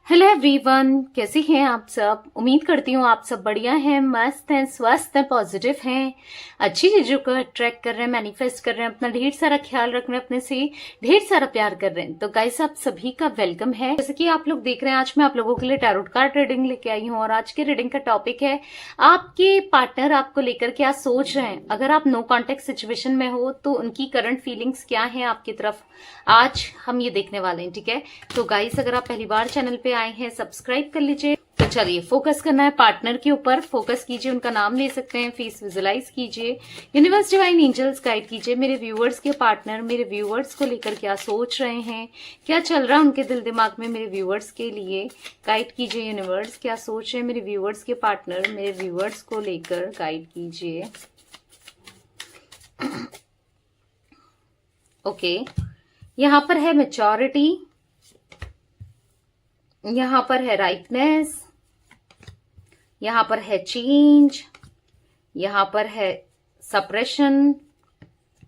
Hello everyone, कैसी हैं आप सब। उम्मीद करती हूँ आप सब बढ़िया हैं, मस्त हैं, स्वस्थ हैं, पॉजिटिव हैं, अच्छी चीजों को अट्रैक्ट कर रहे हैं, मैनिफेस्ट कर रहे हैं, अपना ढेर सारा ख्याल रख रहे हैं, अपने से ढेर सारा प्यार कर रहे हैं। तो गाइस, आप सभी का वेलकम है। जैसे कि आप लोग देख रहे हैं, आज मैं आप लोगों के लिए टैरोट कार्ड रीडिंग लेके आई हूँ और आज के रीडिंग का टॉपिक है आपके पार्टनर आपको लेकर क्या सोच रहे हैं। अगर आप नो कॉन्टेक्ट सिचुएशन में हो तो उनकी करंट फीलिंग्स क्या है आपकी तरफ, आज हम ये देखने वाले हैं। ठीक है, तो गाइस अगर आप पहली बार चैनल पे आए हैं सब्सक्राइब कर लीजिए। तो चलिए, फोकस करना है पार्टनर के ऊपर। फोकस कीजिए, उनका नाम ले सकते हैं, फेस विजुलाइज कीजिए, यूनिवर्स डिवाइन एंजल्स गाइड कीजिए। मेरे व्यूअर्स के पार्टनर मेरे व्यूअर्स को लेकर क्या सोच रहे हैं, क्या चल रहा है उनके दिल दिमाग में, मेरे व्यूअर्स के लिए गाइड कीजिए। यूनिवर्स क्या सोच रहे हैं मेरे व्यूअर्स के पार्टनर मेरे व्यूअर्स को लेकर, गाइड कीजिए। ओके, यहां पर है मैच्योरिटी, यहां पर है राइटनेस, यहां पर है चेंज, यहां पर है सप्रेशन।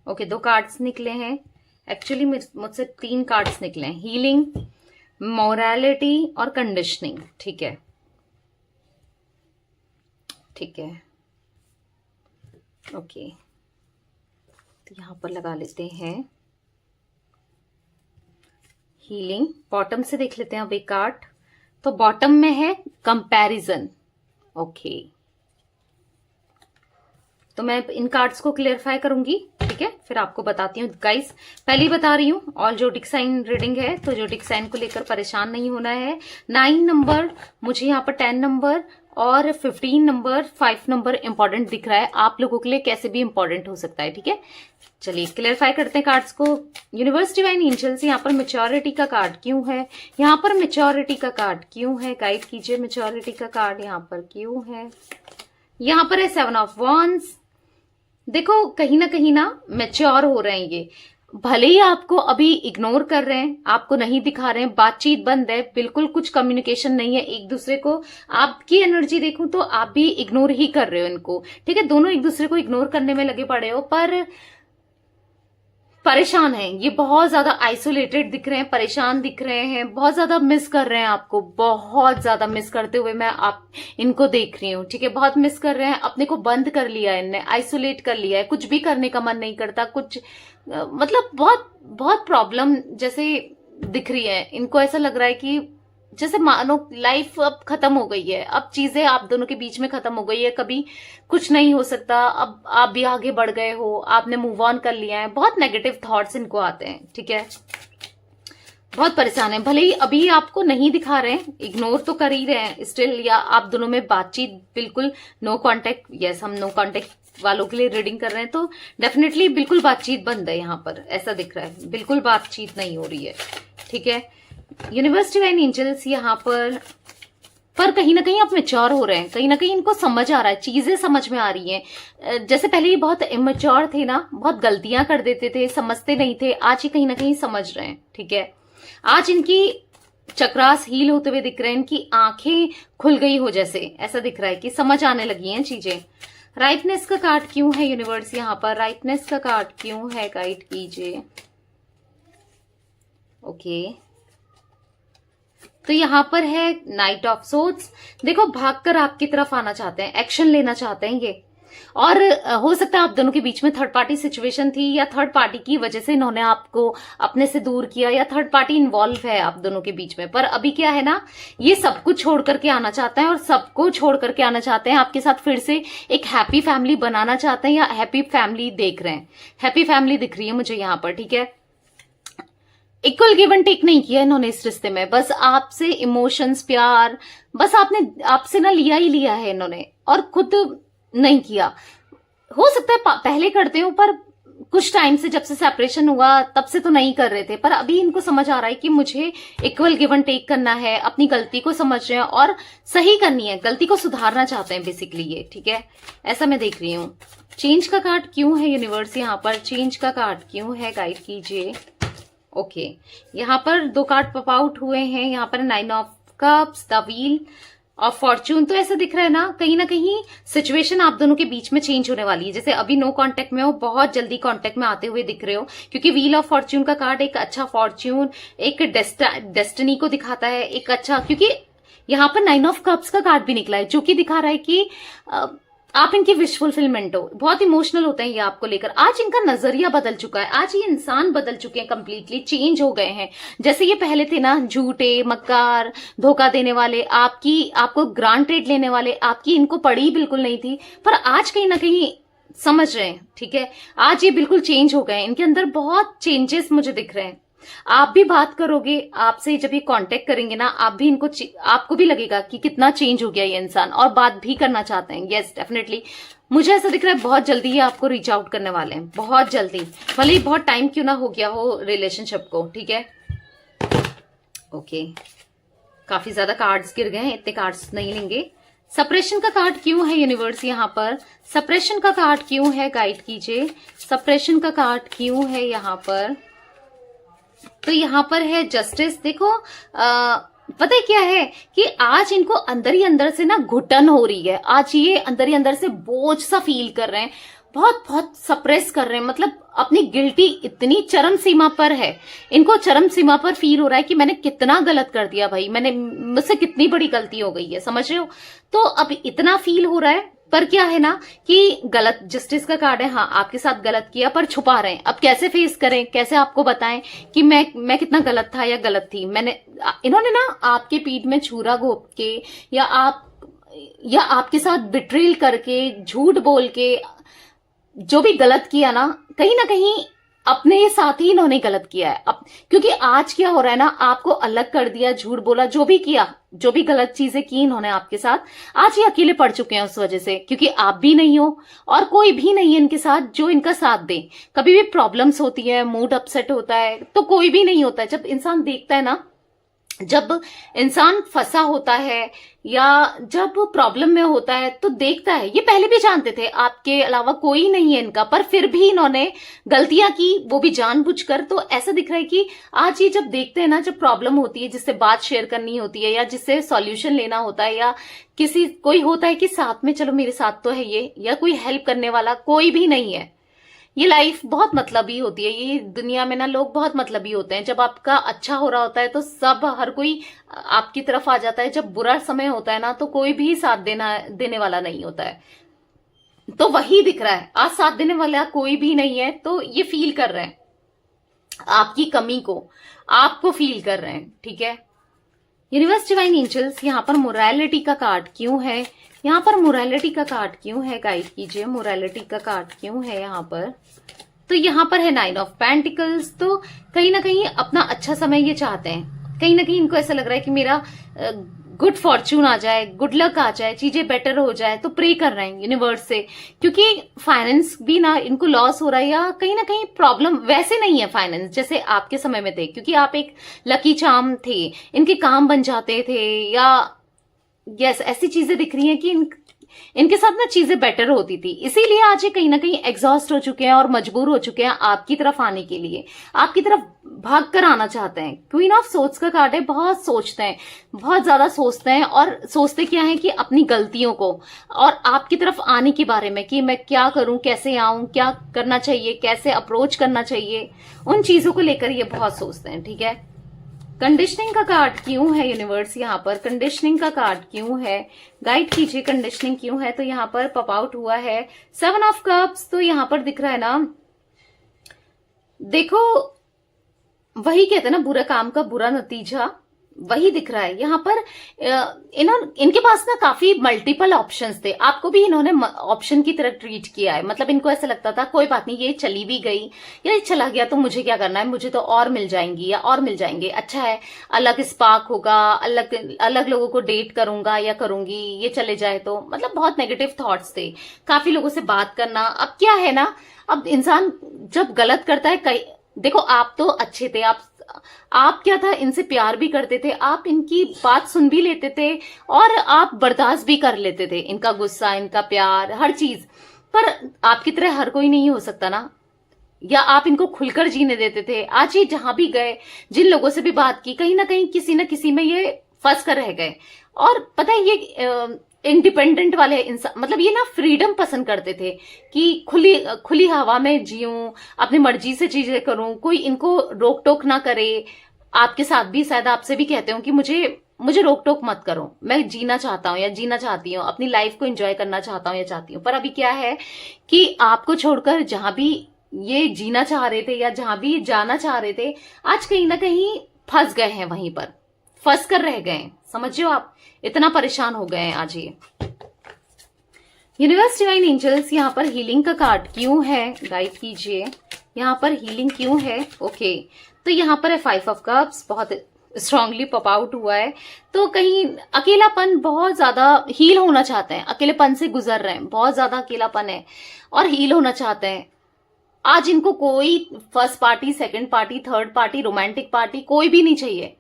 ओके, दो कार्ड्स निकले हैं, एक्चुअली मुझसे 3 कार्ड्स निकले हैं, हीलिंग, मोरालिटी और कंडीशनिंग। ठीक है, ठीक है, ओके, तो यहां पर लगा लेते हैं हीलिंग। बॉटम से देख लेते हैं अब एक कार्ड। तो बॉटम में है कंपैरिजन। ओके, तो मैं इन कार्ड्स को क्लियरफाई करूंगी, ठीक है, फिर आपको बताती हूँ। गाइस, पहले ही बता रही हूँ, ऑल जोडिक साइन रीडिंग है, तो जोडिक साइन को लेकर परेशान नहीं होना है। 9 नंबर, मुझे यहाँ पर 10 नंबर और 15 नंबर, 5 नंबर इंपॉर्टेंट दिख रहा है। आप लोगों के लिए कैसे भी इंपॉर्टेंट हो सकता है। ठीक है, चलिए क्लियरफाई करते हैं कार्ड्स को। यूनिवर्स डिवाइन एंजल्स, यहाँ पर मैच्योरिटी का कार्ड क्यों है, यहाँ पर मैच्योरिटी का कार्ड क्यों है, गाइड कीजिए। मैच्योरिटी का कार्ड यहाँ पर क्यों है, यहाँ पर है 7 ऑफ वॉन्ड्स। देखो, कहीं ना मैच्योर हो रहे हैं ये, भले ही आपको अभी इग्नोर कर रहे हैं, आपको नहीं दिखा रहे हैं, बातचीत बंद है, बिल्कुल कुछ कम्युनिकेशन नहीं है एक दूसरे को। आपकी एनर्जी देखूं तो आप भी इग्नोर ही कर रहे हो इनको। ठीक है, दोनों एक दूसरे को इग्नोर करने में लगे पड़े हो, पर परेशान हैं ये, बहुत ज्यादा आइसोलेटेड दिख रहे हैं, परेशान दिख रहे हैं, बहुत ज्यादा मिस कर रहे हैं आपको, बहुत ज्यादा मिस करते हुए मैं आप इनको देख रही हूँ। ठीक है, बहुत मिस कर रहे हैं, अपने को बंद कर लिया है इनने, आइसोलेट कर लिया है, कुछ भी करने का मन नहीं करता, कुछ मतलब बहुत बहुत प्रॉब्लम जैसे दिख रही है इनको। ऐसा लग रहा है कि जैसे मानो लाइफ अब खत्म हो गई है, अब चीजें आप दोनों के बीच में खत्म हो गई है, कभी कुछ नहीं हो सकता, अब आप भी आगे बढ़ गए हो, आपने मूव ऑन कर लिया है। बहुत नेगेटिव थॉट्स इनको आते हैं। ठीक है, बहुत परेशान है, भले ही अभी आपको नहीं दिखा रहे हैं, इग्नोर तो कर ही रहे हैं स्टिल, या आप दोनों में बातचीत बिल्कुल नो कांटेक्ट। यस, हम नो कांटेक्ट वालों के लिए रीडिंग कर रहे हैं, तो डेफिनेटली बिल्कुल बातचीत बंद है यहाँ पर, ऐसा दिख रहा है, बिल्कुल बातचीत नहीं हो रही है। ठीक है, यूनिवर्स डिवाइन एंजल्स यहाँ पर कहीं ना कहीं आप मैच्योर हो रहे हैं, कहीं ना कहीं इनको समझ आ रहा है, चीजें समझ में आ रही हैं। जैसे पहले ये बहुत इमेच्योर थे ना, बहुत गलतियां कर देते थे, समझते नहीं थे, आज ये कहीं ना कहीं समझ रहे हैं। ठीक है, आज इनकी चक्रास हील होते हुए दिख रहे हैं, इनकी आंखें खुल गई हो जैसे, ऐसा दिख रहा है कि समझ आने लगी हैं चीजें। राइटनेस का कार्ड क्यों है यूनिवर्स यहाँ पर, राइटनेस का कार्ड क्यों है, गाइड कीजिए। ओके, तो यहां पर है नाइट ऑफ सोर्ड्स। देखो, भागकर आपकी तरफ आना चाहते हैं, एक्शन लेना चाहते हैं ये, और हो सकता है आप दोनों के बीच में थर्ड पार्टी सिचुएशन थी, या थर्ड पार्टी की वजह से इन्होंने आपको अपने से दूर किया, या थर्ड पार्टी इन्वॉल्व है आप दोनों के बीच में। पर अभी क्या है ना, ये सब कुछ छोड़ करके आना चाहते हैं, और सबको छोड़ करके आना चाहते हैं आपके साथ, फिर से एक हैप्पी फैमिली बनाना चाहते हैं, या हैप्पी फैमिली देख रहे हैं, हैप्पी फैमिली दिख रही है मुझे यहाँ पर। ठीक है, इक्वल गिव एंड टेक नहीं किया इन्होंने इस रिश्ते में, बस आपसे इमोशंस, प्यार, बस आपसे ना लिया ही लिया है इन्होंने, और खुद नहीं किया। हो सकता है पहले करते हो, पर कुछ टाइम से, जब से सेपरेशन हुआ तब से तो नहीं कर रहे थे, पर अभी इनको समझ आ रहा है कि मुझे इक्वल गिव एंड टेक करना है, अपनी गलती को समझ रहे हैं और सही करनी है, गलती को सुधारना चाहते हैं बेसिकली ये। ठीक है, ऐसा मैं देख रही हूँ। चेंज का कार्ड क्यों है यूनिवर्स यहाँ पर, चेंज का कार्ड क्यों है, गाइड कीजिए। ओके, यहाँ पर 2 कार्ड पॉप आउट हुए हैं, यहाँ पर 9 ऑफ कप्स, द व्हील और फॉर्च्यून तो ऐसा दिख रहा है ना कहीं सिचुएशन आप दोनों के बीच में चेंज होने वाली है। जैसे अभी नो कांटेक्ट में हो, बहुत जल्दी कांटेक्ट में आते हुए दिख रहे हो, क्योंकि व्हील ऑफ फॉर्च्यून का कार्ड एक अच्छा फॉर्च्यून, एक डेस्टिनी को दिखाता है, एक अच्छा, क्योंकि यहाँ पर 9 ऑफ कप्स का कार्ड भी निकला है, जो कि दिखा रहा है कि आप इनकी विश फुलफिलमेंट हो। बहुत इमोशनल होते हैं ये आपको लेकर। आज इनका नजरिया बदल चुका है, आज ये इंसान बदल चुके हैं, कंप्लीटली चेंज हो गए हैं। जैसे ये पहले थे ना, झूठे, मक्कार, धोखा देने वाले, आपको ग्रांटेड लेने वाले, आपकी इनको पड़ी बिल्कुल नहीं थी, पर आज कहीं ना कहीं समझ रहे हैं। ठीक है, आज ये बिल्कुल चेंज हो गए हैं, इनके अंदर बहुत चेंजेस मुझे दिख रहे हैं। आप भी बात करोगे, आपसे जब ये कांटेक्ट करेंगे ना, आप भी आपको भी लगेगा कि कितना चेंज हो गया ये इंसान, और बात भी करना चाहते हैं। यस, डेफिनेटली मुझे ऐसा दिख रहा है बहुत जल्दी ये आपको रीच आउट करने वाले हैं, बहुत जल्दी, भले ही बहुत टाइम क्यों ना हो गया हो रिलेशनशिप को। ठीक है, ओके, काफी ज्यादा कार्ड्स गिर गए हैं, इतने कार्ड्स नहीं लेंगे। सप्रेशन का कार्ड क्यों है यूनिवर्स यहाँ पर? सप्रेशन का कार्ड क्यों है, गाइड कीजिए। सप्रेशन का कार्ड क्यों है यहाँ पर? तो यहाँ पर है जस्टिस। देखो पता है क्या है कि आज इनको अंदर ही अंदर से ना घुटन हो रही है, आज ये अंदर ही अंदर से बोझ सा फील कर रहे हैं, बहुत बहुत सप्रेस कर रहे हैं, मतलब अपनी गिल्टी इतनी चरम सीमा पर है, इनको चरम सीमा पर फील हो रहा है कि मैंने कितना गलत कर दिया भाई, मुझसे कितनी बड़ी गलती हो गई है, समझ रहे हो? तो अब इतना फील हो रहा है, पर क्या है ना कि गलत, जस्टिस का कार्ड है, हाँ आपके साथ गलत किया पर छुपा रहे हैं। अब कैसे फेस करें, कैसे आपको बताएं कि मैं कितना गलत था या गलत थी। इन्होंने ना आपके पीठ में छुरा घोंप के या आपके साथ बिट्रेल करके, झूठ बोल के, जो भी गलत किया ना कहीं अपने साथ ही इन्होंने गलत किया है। अब क्योंकि आज क्या हो रहा है ना, आपको अलग कर दिया, झूठ बोला, जो भी किया, जो भी गलत चीजें की इन्होंने आपके साथ, आज ये अकेले पड़ चुके हैं उस वजह से, क्योंकि आप भी नहीं हो और कोई भी नहीं है इनके साथ जो इनका साथ दे। कभी भी प्रॉब्लम्स होती है, मूड अपसेट होता है, तो कोई भी नहीं होता है। जब इंसान देखता है ना, जब इंसान फंसा होता है या जब प्रॉब्लम में होता है तो देखता है, ये पहले भी जानते थे आपके अलावा कोई नहीं है इनका, पर फिर भी इन्होंने गलतियां की, वो भी जानबूझकर। तो ऐसा दिख रहा है कि आज ये जब देखते हैं ना, जब प्रॉब्लम होती है, जिससे बात शेयर करनी होती है या जिससे सॉल्यूशन लेना होता है, या कोई होता है कि साथ में चलो मेरे साथ तो है ये, या कोई हेल्प करने वाला कोई भी नहीं है। ये लाइफ बहुत मतलबी होती है, ये दुनिया में ना लोग बहुत मतलबी होते हैं। जब आपका अच्छा हो रहा होता है तो हर कोई आपकी तरफ आ जाता है, जब बुरा समय होता है ना तो कोई भी साथ देने वाला नहीं होता है। तो वही दिख रहा है, आज साथ देने वाला कोई भी नहीं है, तो ये फील कर रहे हैं आपकी कमी को, आपको फील कर रहे हैं। ठीक है, यूनिवर्स डिवाइन एंजल्स, यहाँ पर मोरालिटी का कार्ड क्यों है? यहाँ पर मोरालिटी का कार्ड क्यों है, गाइड कीजिए। मोरालिटी का कार्ड क्यों है यहाँ पर? तो यहाँ पर है 9 ऑफ पेंटिकल्स। तो कहीं ना कहीं अपना अच्छा समय ये चाहते हैं, कहीं ना कहीं इनको ऐसा लग रहा है कि मेरा गुड फॉर्च्यून आ जाए, गुड लक आ जाए, चीजें बेटर हो जाए, तो प्रे कर रहे हैं यूनिवर्स से, क्योंकि फाइनेंस भी ना इनको लॉस हो रहा है, या कहीं ना कहीं प्रॉब्लम वैसे नहीं है फाइनेंस जैसे आपके समय में थे, क्योंकि आप एक लकी चार्म थे, इनके काम बन जाते थे, या यस ऐसी चीजें दिख रही हैं कि इनके साथ ना चीजें बेटर होती थी, इसीलिए आज ये कहीं ना कहीं एग्जॉस्ट हो चुके हैं और मजबूर हो चुके हैं आपकी तरफ आने के लिए, आपकी तरफ भाग कर आना चाहते हैं। क्वीन ऑफ सोर्ड्स का कार्ड है, बहुत सोचते हैं, बहुत ज्यादा सोचते हैं, और सोचते क्या है कि अपनी गलतियों को और आपकी तरफ आने के बारे में, कि मैं क्या करूं, कैसे आऊं, क्या करना चाहिए, कैसे अप्रोच करना चाहिए, उन चीजों को लेकर ये बहुत सोचते हैं। ठीक है, कंडीशनिंग का कार्ड क्यों है यूनिवर्स? यहाँ पर कंडीशनिंग का कार्ड क्यों है, गाइड कीजिए। कंडीशनिंग क्यों है? तो यहाँ पर पॉप आउट हुआ है 7 ऑफ कप्स। तो यहाँ पर दिख रहा है ना, देखो वही कहते हैं ना, बुरा काम का बुरा नतीजा, वही दिख रहा है यहाँ पर। इनके पास ना काफी मल्टीपल ऑप्शंस थे, आपको भी इन्होंने ऑप्शन की तरह ट्रीट किया है। मतलब इनको ऐसा लगता था कोई बात नहीं, ये चली भी गई या ये चला गया तो मुझे क्या करना है, मुझे तो और मिल जाएंगी या और मिल जाएंगे, अच्छा है अलग स्पार्क होगा, अलग लोगों को डेट करूंगा या करूंगी, ये चले जाए तो। मतलब बहुत नेगेटिव थॉट्स थे, काफी लोगों से बात करना। अब क्या है ना, अब इंसान जब गलत करता है, देखो आप तो अच्छे थे, आप क्या था, इनसे प्यार भी करते थे, आप इनकी बात सुन भी लेते थे और आप बर्दाश्त भी कर लेते थे इनका गुस्सा, इनका प्यार, हर चीज। पर आपकी तरह हर कोई नहीं हो सकता ना, या आप इनको खुलकर जीने देते थे। आज ये जहां भी गए, जिन लोगों से भी बात की, कहीं ना कहीं किसी न किसी में ये फंस कर रह गए। और पता है ये इंडिपेंडेंट वाले इंसान, मतलब ये ना फ्रीडम पसंद करते थे कि खुली खुली हवा में जीऊं, अपनी मर्जी से चीजें करूं, कोई इनको रोक टोक ना करे। आपके साथ भी शायद आपसे भी कहते हो कि मुझे रोक टोक मत करो, मैं जीना चाहता हूं या जीना चाहती हूँ, अपनी लाइफ को एंजॉय करना चाहता हूं या चाहती हूँ। पर अभी क्या है कि आपको छोड़कर जहां भी ये जीना चाह रहे थे या जहां भी ये जाना चाह रहे थे, आज कहीं ना कहीं फंस गए हैं, वहीं पर फंस कर रह गए हैं। समझिए आप, इतना परेशान हो गए हैं आज ये। यूनिवर्स डिवाइन एंजल्स, यहाँ पर हीलिंग का कार्ड क्यों है, गाइड कीजिए। यहाँ पर हीलिंग क्यों है? ओके, तो यहाँ पर है 5 ऑफ कप्स, बहुत स्ट्रांगली पॉप आउट हुआ है। तो कहीं अकेलापन, बहुत ज्यादा हील होना चाहते हैं, अकेलेपन से गुजर रहे हैं, बहुत ज्यादा अकेलापन है और हील होना चाहते हैं। आज इनको कोई first party, second party, third party, romantic party कोई भी नहीं चाहिए।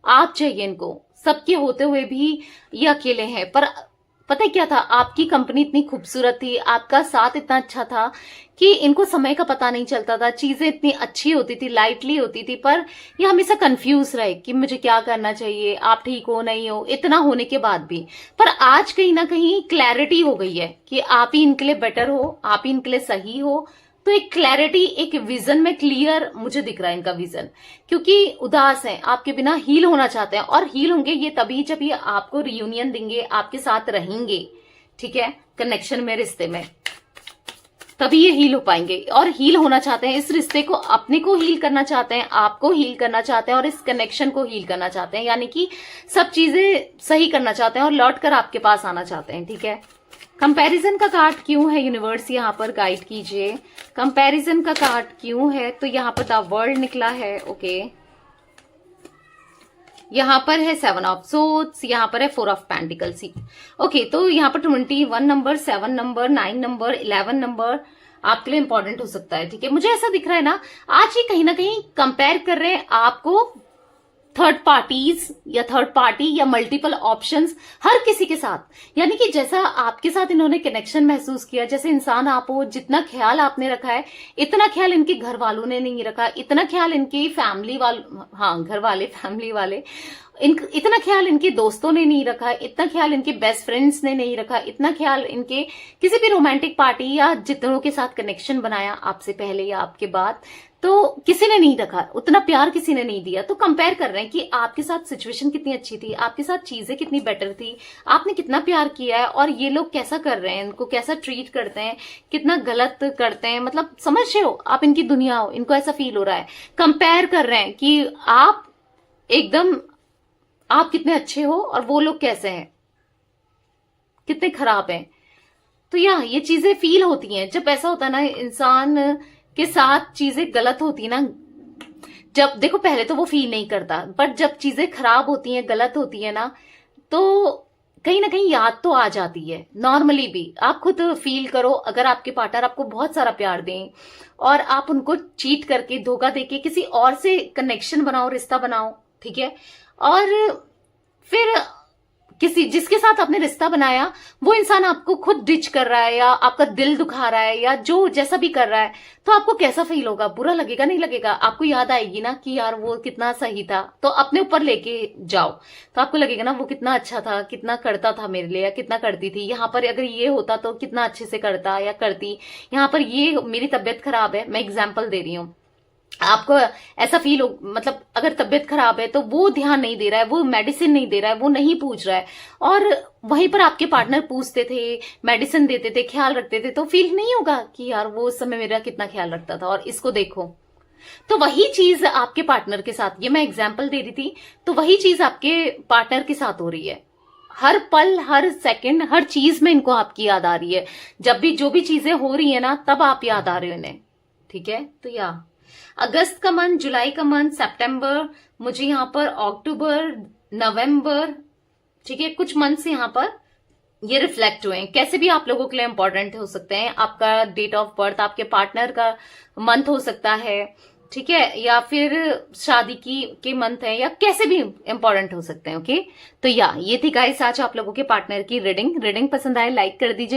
आप चाहिए इनको। सबके होते हुए भी ये अकेले हैं। पर पता है क्या था, आपकी कंपनी इतनी खूबसूरत थी, आपका साथ इतना अच्छा था कि इनको समय का पता नहीं चलता था, चीजें इतनी अच्छी होती थी, लाइटली होती थी। पर ये हमेशा कंफ्यूज रहे कि मुझे क्या करना चाहिए, आप ठीक हो नहीं हो, इतना होने के बाद भी। पर आज कहीं ना कहीं क्लैरिटी हो गई है कि आप ही इनके लिए बेटर हो, आप ही इनके लिए सही हो। तो एक क्लैरिटी, एक विजन में क्लियर मुझे दिख रहा है इनका विजन, क्योंकि उदास है, आपके बिना हील होना चाहते हैं। और हील होंगे ये तभी जब ये आपको रियूनियन देंगे, आपके साथ रहेंगे, ठीक है, कनेक्शन में, रिश्ते में, तभी ये हील हो पाएंगे। और हील होना चाहते हैं, इस रिश्ते को, अपने को हील करना चाहते हैं, आपको हील करना चाहते हैं और इस कनेक्शन को हील करना चाहते हैं, यानी कि सब चीजें सही करना चाहते हैं और लौट कर आपके पास आना चाहते हैं, ठीक है। कंपैरिजन का कार्ड क्यों है यूनिवर्स, यहाँ पर गाइड कीजिए। कंपैरिजन का कार्ड क्यों है? तो यहाँ पर द वर्ल्ड निकला है, ओके। यहाँ पर है 7 ऑफ सोर्ड्स, यहाँ पर है 4 ऑफ पेंटिकल्स, ओके। तो यहाँ पर 21 नंबर, 7 नंबर, 9 नंबर, 11 नंबर आपके लिए इंपॉर्टेंट हो सकता है, ठीक है। मुझे ऐसा दिख रहा है ना, आज ये कहीं ना कहीं कंपेयर कर रहे हैं आपको थर्ड पार्टीज या थर्ड पार्टी या मल्टीपल ऑप्शंस, हर किसी के साथ। यानी कि जैसा आपके साथ इन्होंने कनेक्शन महसूस किया, जैसे इंसान आप हो, जितना ख्याल आपने रखा है, इतना ख्याल इनके घर वालों ने नहीं रखा, इतना ख्याल इनकी फैमिली वाले, हाँ घर वाले, फैमिली वाले, इतना ख्याल इनके दोस्तों ने नहीं रखा, इतना ख्याल इनके बेस्ट फ्रेंड्स ने नहीं रखा, इतना ख्याल इनके किसी भी रोमांटिक पार्टी या जितनों के साथ कनेक्शन बनाया आपसे पहले या आपके बाद, तो किसी ने नहीं रखा, उतना प्यार किसी ने नहीं दिया। तो कंपेयर कर रहे हैं कि आपके साथ सिचुएशन कितनी अच्छी थी, आपके साथ चीजें कितनी बेटर थी, आपने कितना प्यार किया है और ये लोग कैसा कर रहे हैं, इनको कैसा ट्रीट करते हैं, कितना गलत करते हैं। मतलब समझ रहे हो, आप इनकी दुनिया हो, इनको ऐसा फील हो रहा है। कंपेयर कर रहे हैं कि आप एकदम, आप कितने अच्छे हो और वो लोग कैसे हैं, कितने खराब हैं। तो ये चीजें फील होती हैं जब ऐसा होता है ना, इंसान के साथ चीजें गलत होती ना, जब देखो पहले तो वो फील नहीं करता, बट जब चीजें खराब होती हैं, गलत होती है ना, तो कहीं ना कहीं याद तो आ जाती है। नॉर्मली भी आप खुद फील करो, अगर आपके पार्टनर आपको बहुत सारा प्यार दें और आप उनको चीट करके, धोखा देके किसी और से कनेक्शन बनाओ, रिश्ता बनाओ, ठीक है, और फिर किसी जिसके साथ आपने रिश्ता बनाया वो इंसान आपको खुद डिच कर रहा है या आपका दिल दुखा रहा है या जो जैसा भी कर रहा है, तो आपको कैसा फील होगा? बुरा लगेगा, नहीं लगेगा? आपको याद आएगी ना कि यार वो कितना सही था। तो अपने ऊपर लेके जाओ तो आपको लगेगा ना वो कितना अच्छा था, कितना करता था मेरे लिए या कितना करती थी। यहाँ पर अगर ये होता तो कितना अच्छे से करता या करती। यहाँ पर ये मेरी तबीयत खराब है, मैं एग्जाम्पल दे रही हूँ, आपको ऐसा फील हो, मतलब अगर तबीयत खराब है तो वो ध्यान नहीं दे रहा है, वो मेडिसिन नहीं दे रहा है, वो नहीं पूछ रहा है, और वहीं पर आपके पार्टनर पूछते थे, मेडिसिन देते थे, ख्याल रखते थे, तो फील नहीं होगा कि यार वो उस समय मेरा कितना ख्याल रखता था और इसको देखो। तो वही चीज आपके पार्टनर के साथ, ये मैं एग्जाम्पल दे रही थी, तो वही चीज आपके पार्टनर के साथ हो रही है। हर पल, हर सेकंड, हर चीज में इनको आपकी याद आ रही है। जब भी जो भी चीजें हो रही है ना, तब आप याद आ रहे हो इन्हें, ठीक है। तो अगस्त का मंथ, जुलाई का मंथ, सितंबर, मुझे यहाँ पर अक्टूबर, नवंबर, ठीक है, कुछ मंथ्स यहाँ पर ये रिफ्लेक्ट हुए हैं। कैसे भी आप लोगों के लिए इंपॉर्टेंट हो सकते हैं। आपका डेट ऑफ बर्थ, आपके पार्टनर का मंथ हो सकता है, ठीक है, या फिर शादी के मंथ है, या कैसे भी इंपॉर्टेंट हो सकते हैं, ओके। तो ये थी गाइस आज आप लोगों के पार्टनर की रीडिंग। पसंद आए लाइक कर दीजिए।